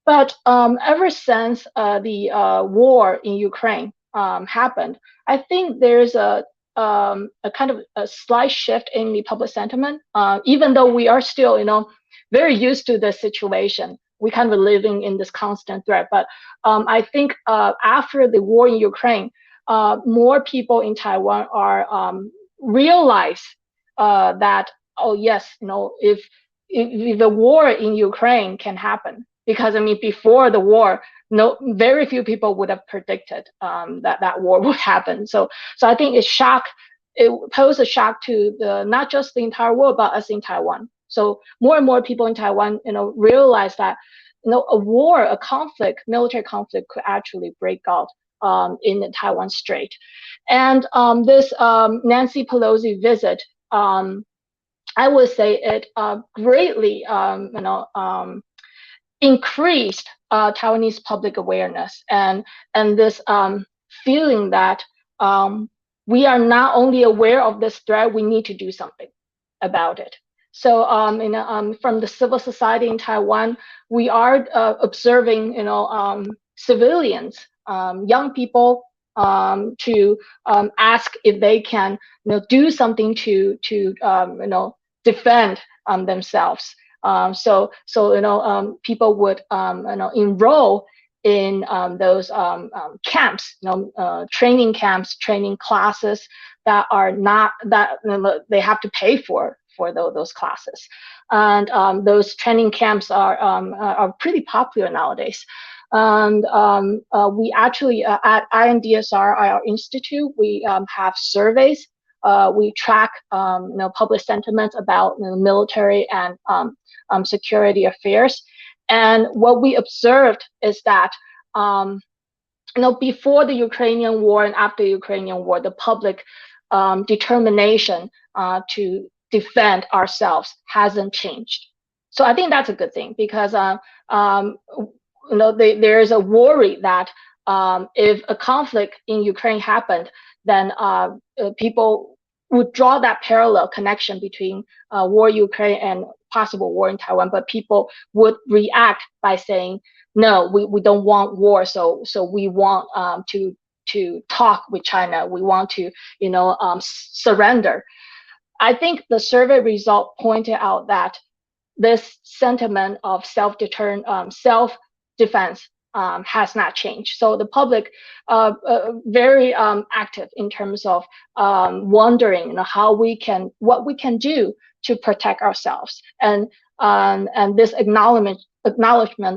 But ever since the war in Ukraine happened, I think there's a kind of a slight shift in the public sentiment. Even though we are still, very used to the situation, we kind of living in this constant threat. But I think after the war in Ukraine, more people in Taiwan are realize that, oh yes, if the war in Ukraine can happen, because I mean, before the war, very few people would have predicted that war would happen. So I think it posed a shock to not just the entire world, but us in Taiwan. So more and more people in Taiwan, realize that, a war, a conflict, military conflict could actually break out in the Taiwan Strait. And this Nancy Pelosi visit, I would say it greatly, increased Taiwanese public awareness, and this feeling that we are not only aware of this threat, we need to do something about it. So from the civil society in Taiwan, we are observing civilians, young people, to ask if they can do something to defend themselves. So people would enroll in those camps, training camps, training classes that are not that they have to pay for those classes, and those training camps are pretty popular nowadays. And we actually at INDSR, our institute, we have surveys. We track public sentiments about military and security affairs. And what we observed is that before the Ukrainian war and after the Ukrainian war, the public determination to defend ourselves hasn't changed. So I think that's a good thing, because there is a worry that if a conflict in Ukraine happened, then people would draw that parallel connection between war in Ukraine and possible war in Taiwan, but people would react by saying, no, we don't want war, so we want to talk with China, we want to surrender. I think the survey result pointed out that this sentiment of self-defense has not changed. So the public very active in terms of wondering what we can do to protect ourselves, and this acknowledgement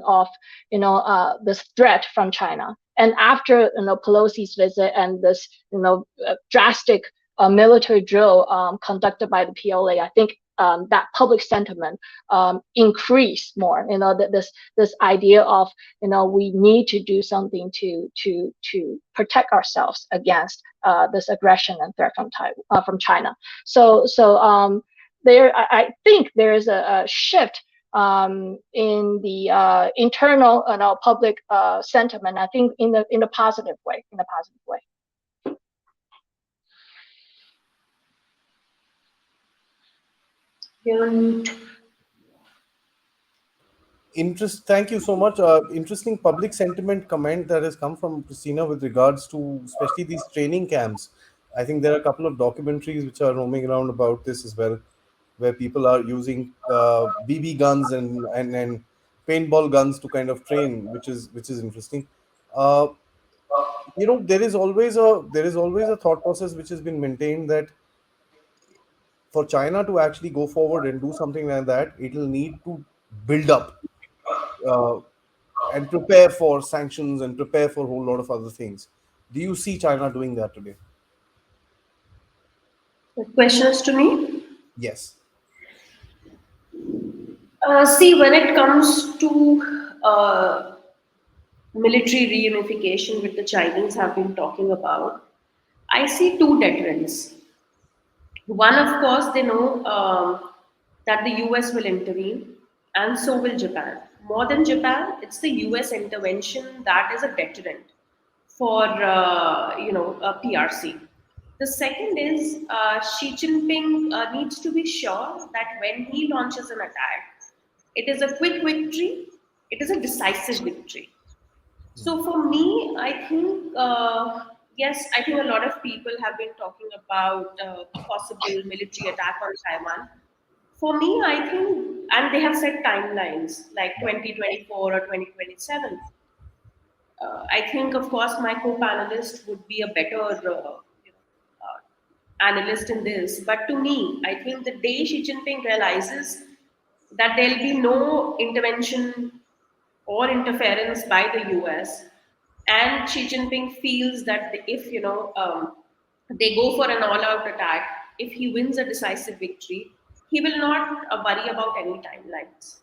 of this threat from China. And after Pelosi's visit and this drastic military drill conducted by the PLA, I think that public sentiment increased more. This idea of we need to do something to protect ourselves against this aggression and threat from China. So there, I think there is a shift in the internal public sentiment. I think in a positive way. You're on mute. Thank you so much. Interesting public sentiment comment that has come from Christina with regards to especially these training camps. I think there are a couple of documentaries which are roaming around about this as well, where people are using BB guns and paintball guns to kind of train, which is interesting. Uh, there is always a thought process which has been maintained that for China to actually go forward and do something like that, it will need to build up. Uh, and prepare for sanctions and prepare for a whole lot of other things. Do you see China doing that today? Questions to me? Yes. See, when it comes to military reunification, which the Chinese have been talking about, I see two deterrents. One, of course, they know that the US will intervene, and so will Japan. More than Japan, it's the US intervention that is a deterrent for PRC. The second is Xi Jinping needs to be sure that when he launches an attack, it is a quick victory, it is a decisive victory. So for me, I think yes, I think a lot of people have been talking about a possible military attack on Taiwan. For me, I think, and they have set timelines like 2024 or 2027. I think, of course, my co-panelist would be a better analyst in this. But to me, I think the day Xi Jinping realizes that there'll be no intervention or interference by the US, and Xi Jinping feels that if they go for an all-out attack, if he wins a decisive victory, he will not worry about any timelines.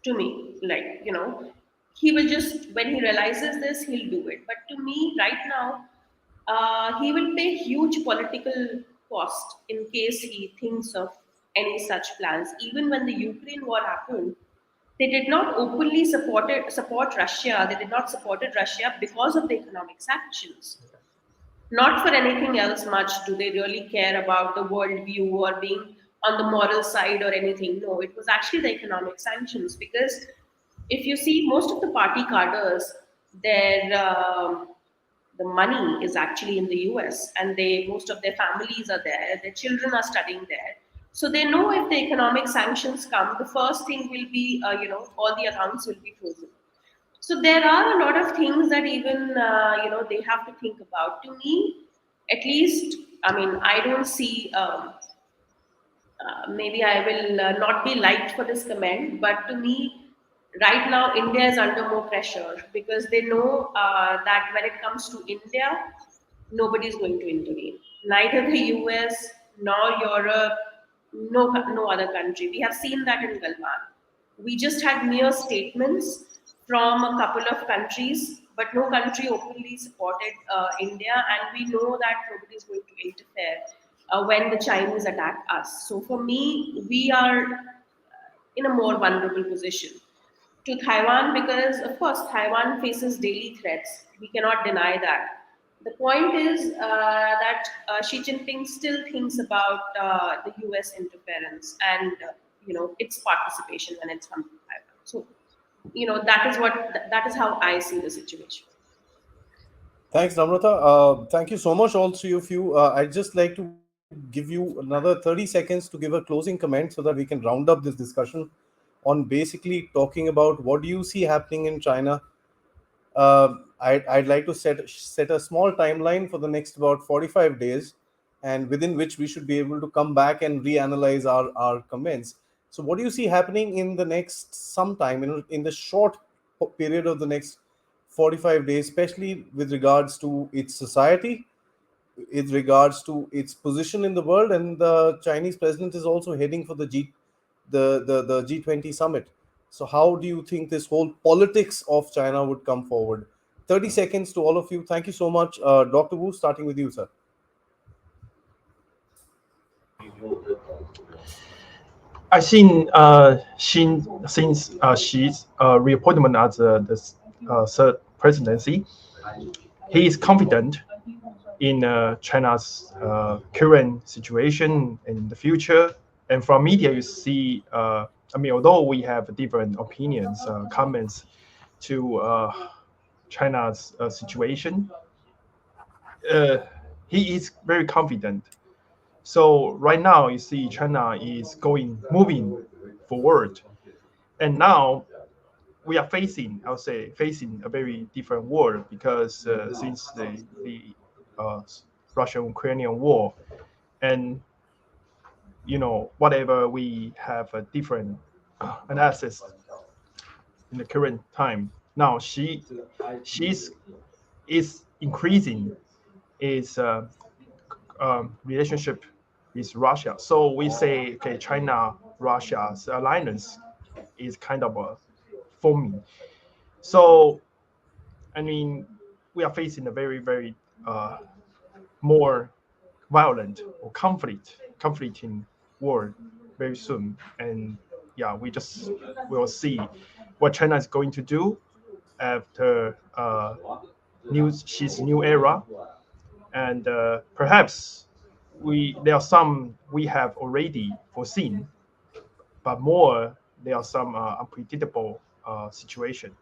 To me, like he will just when he realizes this, he'll do it. But to me, right now, he will pay huge political cost in case he thinks of any such plans. Even when the Ukraine war happened, they did not openly support Russia. They did not supported Russia because of the economic sanctions. Not for anything else much do they really care about the worldview or being on the moral side or anything. No, it was actually the economic sanctions because if you see most of the party cadres, their the money is actually in the US and they most of their families are there, their children are studying there. So they know if the economic sanctions come, the first thing will be, all the accounts will be frozen. So there are a lot of things that even they have to think about. To me, at least, I mean, I don't see. Maybe I will not be liked for this comment, but to me, right now, India is under more pressure because they know that when it comes to India, nobody is going to intervene. Neither the US nor Europe, no other country. We have seen that in Galwan. We just had mere statements from a couple of countries, but no country openly supported India, and we know that nobody is going to interfere when the Chinese attack us. So for me, we are in a more vulnerable position to Taiwan because, of course, Taiwan faces daily threats. We cannot deny that. The point is that Xi Jinping still thinks about the U.S. interference and its participation when it's come to Taiwan. So that is how I see the situation. Thanks, Namrata. Thank you so much, all three of you. I'd just like to give you another 30 seconds to give a closing comment so that we can round up this discussion on basically talking about what do you see happening in China. I'd like to set a small timeline for the next about 45 days, and within which we should be able to come back and reanalyze our comments. So, what do you see happening in the next sometime in the short period of the next 45 days, especially with regards to its society, with regards to its position in the world, and the Chinese president is also heading for the G20 summit. So how do you think this whole politics of China would come forward? 30 seconds to all of you. Thank you so much. Dr. Wu, starting with you, sir. I think since Xi's reappointment as the third presidency, he is confident in China's current situation and in the future. And from media, you see I mean, although we have different opinions, comments to China's situation, uh, he is very confident. So right now, you see, China is moving forward, and now we are facing, I would say, facing a very different world because since the uh, Russian-Ukrainian war, and whatever we have a different analysis in the current time. Now she's is increasing its relationship with Russia. So we say, okay, China Russia's alliance is kind of forming. So I mean, we are facing a very very uh, more violent or conflicting war very soon, and yeah, we just will see what China is going to do after Xi's new era, and perhaps there are some we have already foreseen, but more there are some unpredictable situation.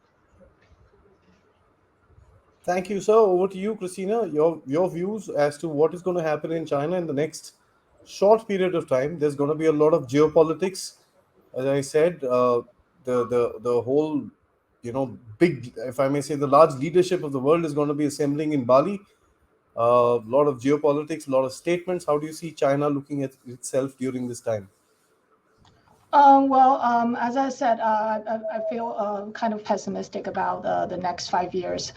Thank you, sir. Over to you, Christina. Your views as to what is going to happen in China in the next short period of time. There's going to be a lot of geopolitics, as I said. The whole, big, if I may say, the large leadership of the world is going to be assembling in Bali. A lot of geopolitics, a lot of statements. How do you see China looking at itself during this time? Well, as I said, I feel kind of pessimistic about the next 5 years,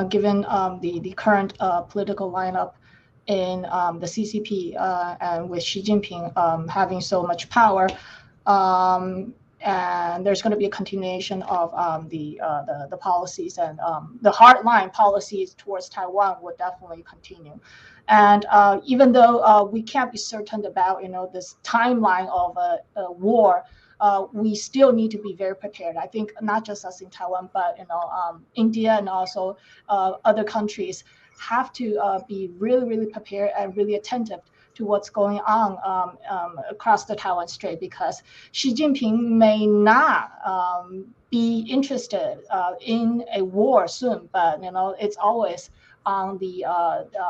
given the current political lineup in the CCP and with Xi Jinping having so much power. And there's going to be a continuation of the policies, and the hardline policies towards Taiwan will definitely continue. And even though we can't be certain about this timeline of a war, we still need to be very prepared. I think not just us in Taiwan, but India and also other countries have to be really, really prepared and really attentive to what's going on across the Taiwan Strait, because Xi Jinping may not be interested in a war soon, but it's always on the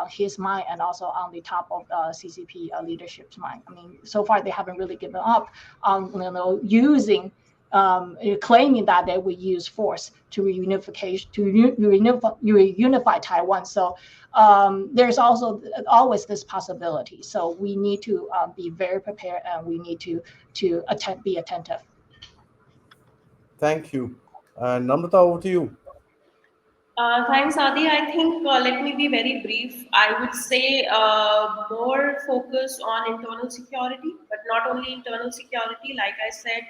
his mind and also on the top of CCP leadership's mind. I mean, so far they haven't really given up on using claiming that they would use force to reunify Taiwan. So there's also always this possibility. So we need to be very prepared, and we need to be attentive. Thank you. And Namrata, over to you. Thanks, Adi. I think let me be very brief. I would say more focus on internal security, but not only internal security. Like I said,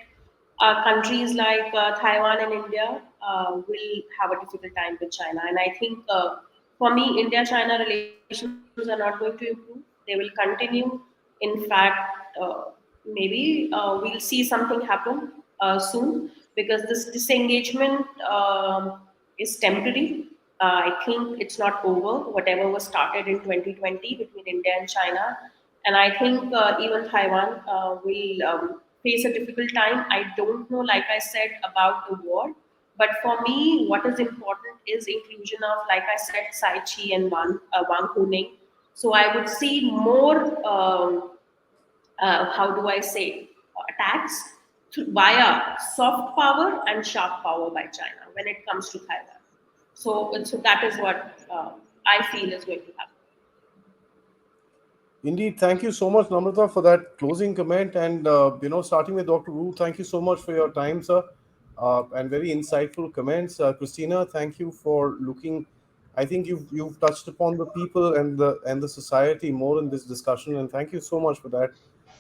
countries like Taiwan and India will have a difficult time with China. And I think for me, India-China relations are not going to improve. They will continue. In fact, maybe we'll see something happen soon, because this disengagement is temporary. I think it's not over. Whatever was started in 2020 between India and China, and I think even Taiwan will face a difficult time. I don't know, like I said, about the war, but for me, what is important is inclusion of, like I said, Sai Chi and Wang Huning. So I would see more. How do I say, attacks via soft power and sharp power by China when it comes to Taiwan. So that is what I feel is going to happen. Indeed, thank you so much, Namrata, for that closing comment. And starting with Dr. Wu, thank you so much for your time, sir, and very insightful comments. Christina, thank you for looking. I think you've touched upon the people and the society more in this discussion, and thank you so much for that.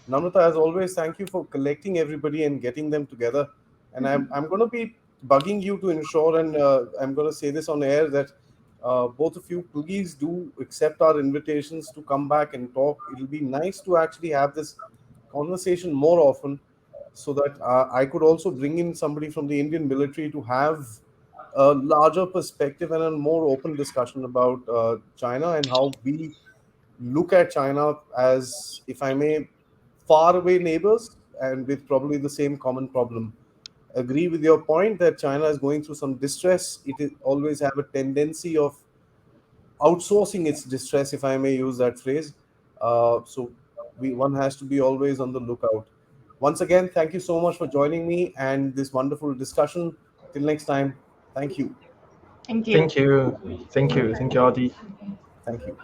Namrata, as always, thank you for collecting everybody and getting them together. And I'm going to be bugging you to ensure, and I'm going to say this on air, that both of you please do accept our invitations to come back and talk. It'll be nice to actually have this conversation more often, so that I could also bring in somebody from the Indian military to have a larger perspective and a more open discussion about China and how we look at China as, if I may, far away neighbors, and with probably the same common problem. Agree with your point that China is going through some distress. It is always have a tendency of outsourcing its distress, if I may use that phrase. So one has to be always on the lookout. Once again, thank you so much for joining me and this wonderful discussion. Till next time, thank you. Thank you. Thank you. Thank you. Thank you, Aadi. Thank you.